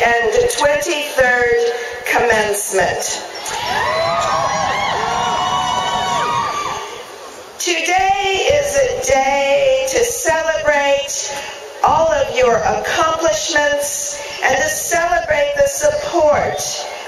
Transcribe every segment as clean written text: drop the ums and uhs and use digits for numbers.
123rd Commencement. Today is a day to celebrate all of your accomplishments and to celebrate the support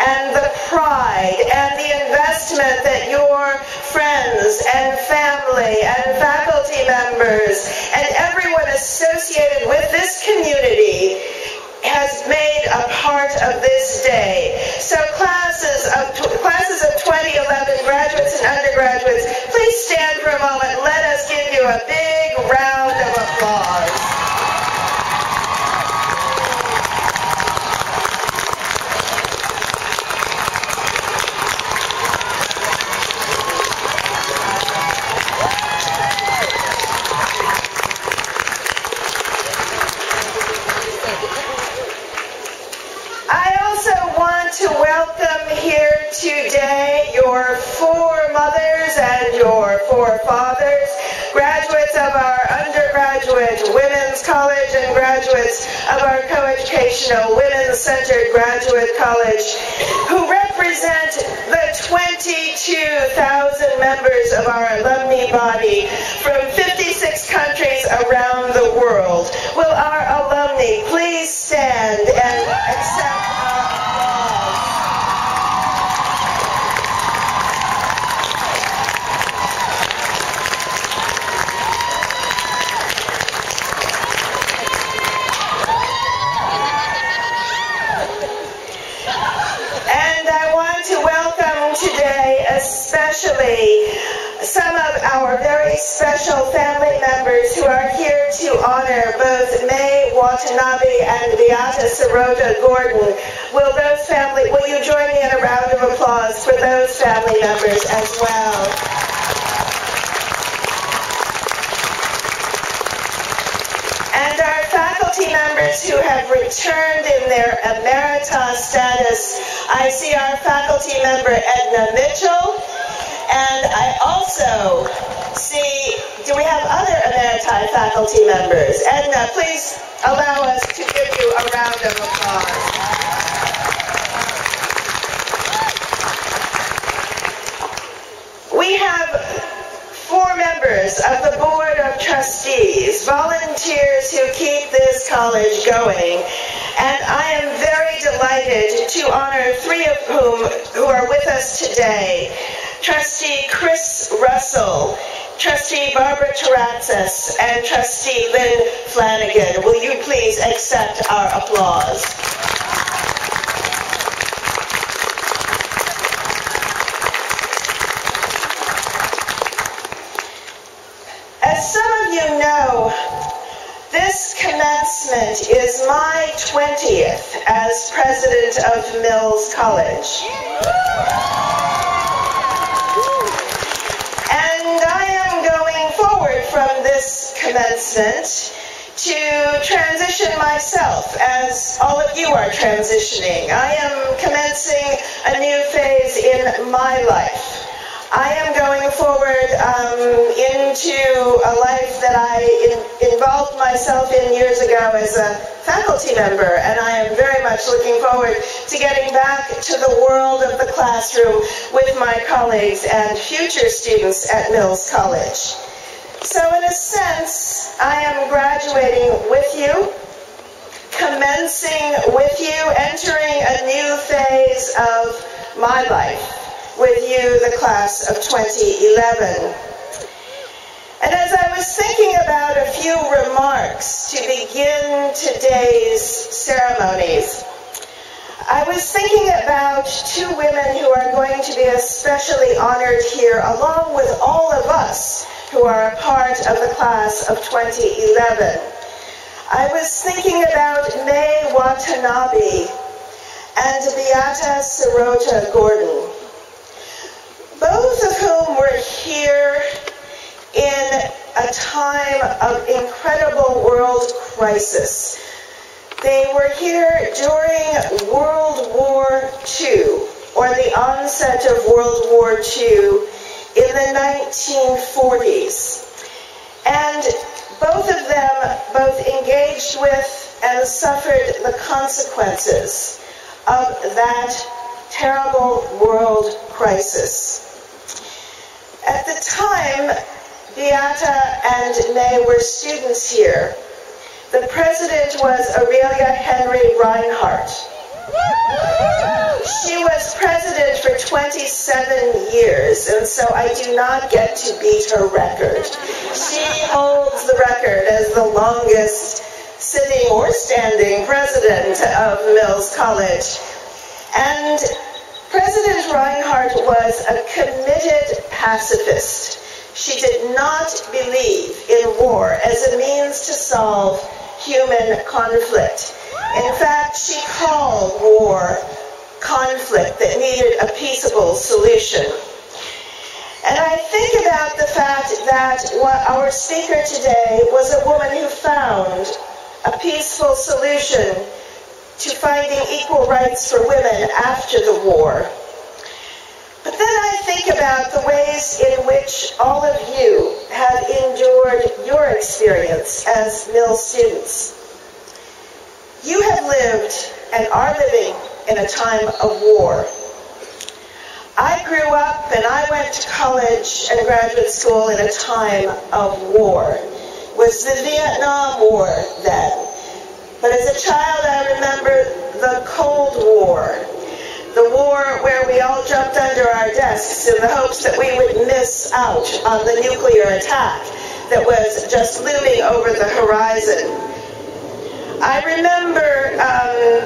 and the pride and the investment that your friends and family and faculty members and everyone associated with this community has made a part of this day. So classes of 2011, graduates and undergraduates, please stand for a moment. Let us give you a big round of applause. To welcome here today your foremothers and your forefathers, graduates of our undergraduate women's college and graduates of our coeducational women's-centered graduate college, who represent the 22,000 members of our alumni body from 56 countries around the world. Will our alumni please stand and accept our applause? And I want to welcome today especially some of our very special family members who are here to honor both May Watanabe and Beata Sirota Gordon. Will you join me in a round of applause for those family members as well? And our faculty members who have returned in their emerita status. I see our faculty member Edna Mitchell, and I also see, do we have other emeriti faculty members? Edna, please allow us to give you a round of applause. We have 4 members of the Board of Trustees, volunteers who keep this college going, and I am very delighted to honor 3 of who are with us today. Trustee Chris Russell, Trustee Barbara Taratzis, and Trustee Lynn Flanagan. Will you please accept our applause? As some of you know, this commencement is my 20th as president of Mills College. And I am going forward from this commencement to transition myself, as all of you are transitioning. I am commencing a new phase in my life. I am going forward into a life that I involved myself in years ago as a faculty member, and I am very much looking forward to getting back to the world of the classroom with my colleagues and future students at Mills College. So in a sense, I am graduating with you, commencing with you, entering a new phase of my life with you, the class of 2011. And as I was thinking about a few remarks to begin today's ceremonies, I was thinking about 2 women who are going to be especially honored here, along with all of us who are a part of the class of 2011. I was thinking about May Watanabe and Beata Sirota Gordon, both of whom were here in a time of incredible world crisis. They were here during World War II, or the onset of World War II in the 1940s. And both of them both engaged with and suffered the consequences of that terrible world crisis. At the time Beata and May were students here, the president was Aurelia Henry Reinhardt. She was president for 27 years, and so I do not get to beat her record. She holds the record as the longest sitting or standing president of Mills College. And President Reinhardt was a committed pacifist. She did not believe in war as a means to solve human conflict. In fact, she called war conflict that needed a peaceable solution. And I think about the fact that our speaker today was a woman who found a peaceful solution to finding equal rights for women after the war. But then I think about the ways in which all of you have endured your experience as Mill students. You have lived and are living in a time of war. I grew up and I went to college and graduate school in a time of war. It was the Vietnam War then. But as a child, I remember the Cold War, the war where we all jumped under our desks in the hopes that we would miss out on the nuclear attack that was just looming over the horizon. I remember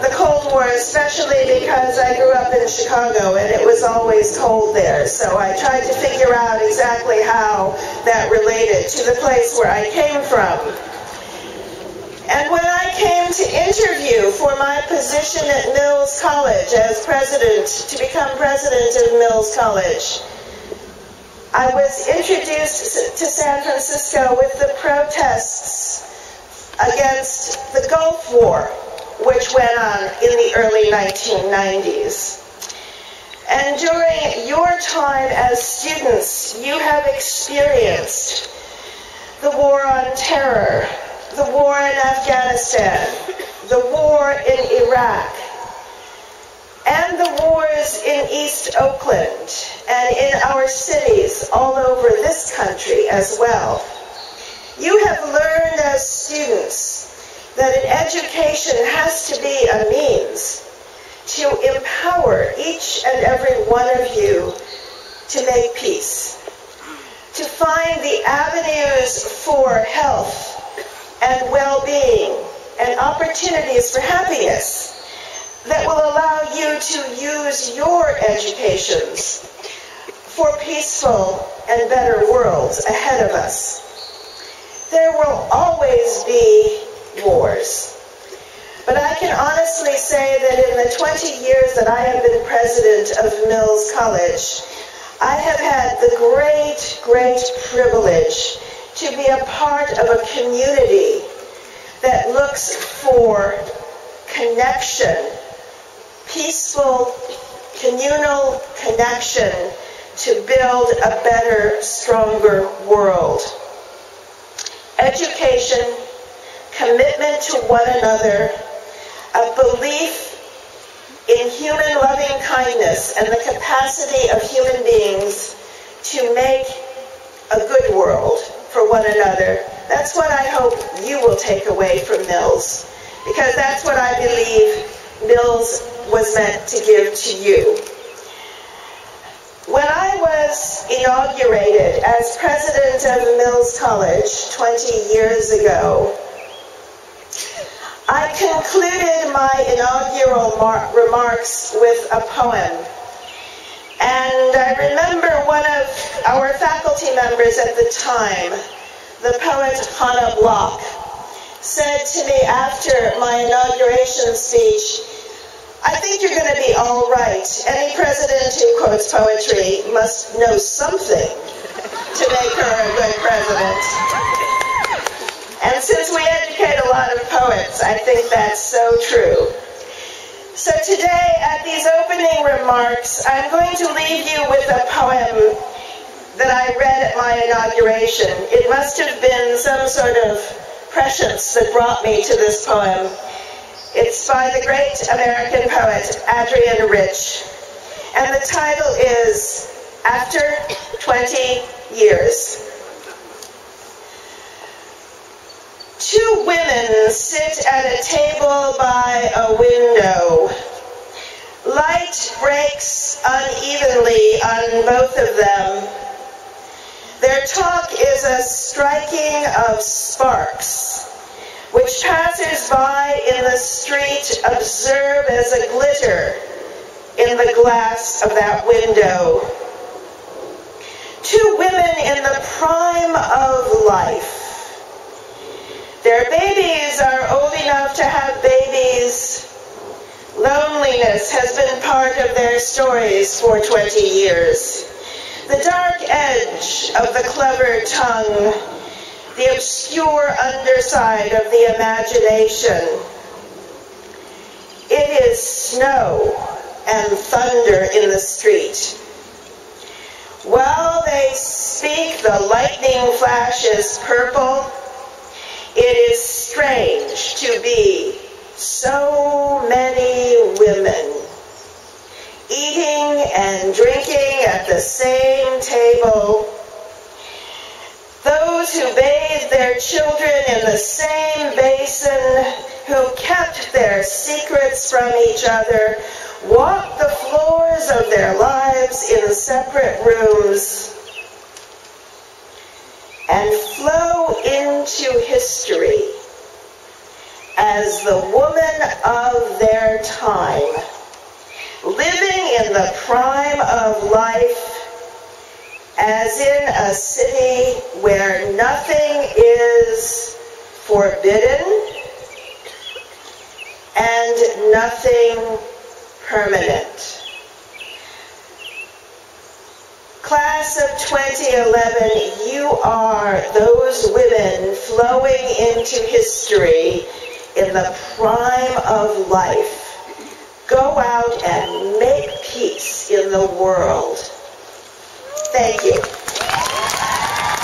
the Cold War especially because I grew up in Chicago and it was always cold there, so I tried to figure out exactly how that related to the place where I came from. And when I came to interview for my position at Mills College as president, to become president of Mills College, I was introduced to San Francisco with the protests against the Gulf War, which went on in the early 1990s. And during your time as students, you have experienced the war on terror, the war in Afghanistan, the war in Iraq, and the wars in East Oakland and in our cities all over this country as well. You have learned as students that an education has to be a means to empower each and every one of you to make peace, to find the avenues for health and well-being and opportunities for happiness that will allow you to use your educations for peaceful and better worlds ahead of us. There will always be wars. But I can honestly say that in the 20 years that I have been president of Mills College, I have had the great, great privilege to be a part of a community that looks for connection, peaceful, communal connection to build a better, stronger world. Education, commitment to one another, a belief in human loving kindness and the capacity of human beings to make a good world for one another. That's what I hope you will take away from Mills, because that's what I believe Mills was meant to give to you. When I was inaugurated as president of Mills College 20 years ago, I concluded my inaugural remarks with a poem. And I remember one of our faculty members at the time, the poet Hannah Block, said to me after my inauguration speech, "I think you're going to be all right. Any president who quotes poetry must know something to make her a good president." And since we educate a lot of poets, I think that's so true. So today, at these opening remarks, I'm going to leave you with a poem that I read at my inauguration. It must have been some sort of prescience that brought me to this poem. It's by the great American poet Adrienne Rich, and the title is After 20 Years. Two women sit at a table by a window. Light breaks unevenly on both of them. Their talk is a striking of sparks, which passers-by in the street observe as a glitter in the glass of that window. Two women in the prime of life. Their babies are old enough to have babies. Loneliness has been part of their stories for 20 years. The dark edge of the clever tongue, the obscure underside of the imagination. It is snow and thunder in the street. While they speak, the lightning flashes purple. It is strange to be so many women eating and drinking at the same table. Those who bathed their children in the same basin, who kept their secrets from each other, walked the floors of their lives in separate rooms, and flow into history as the woman of their time, living in the prime of life, as in a city where nothing is forbidden and nothing permanent. Class of 2011, you are those women flowing into history in the prime of life. Go out and make peace in the world. Thank you.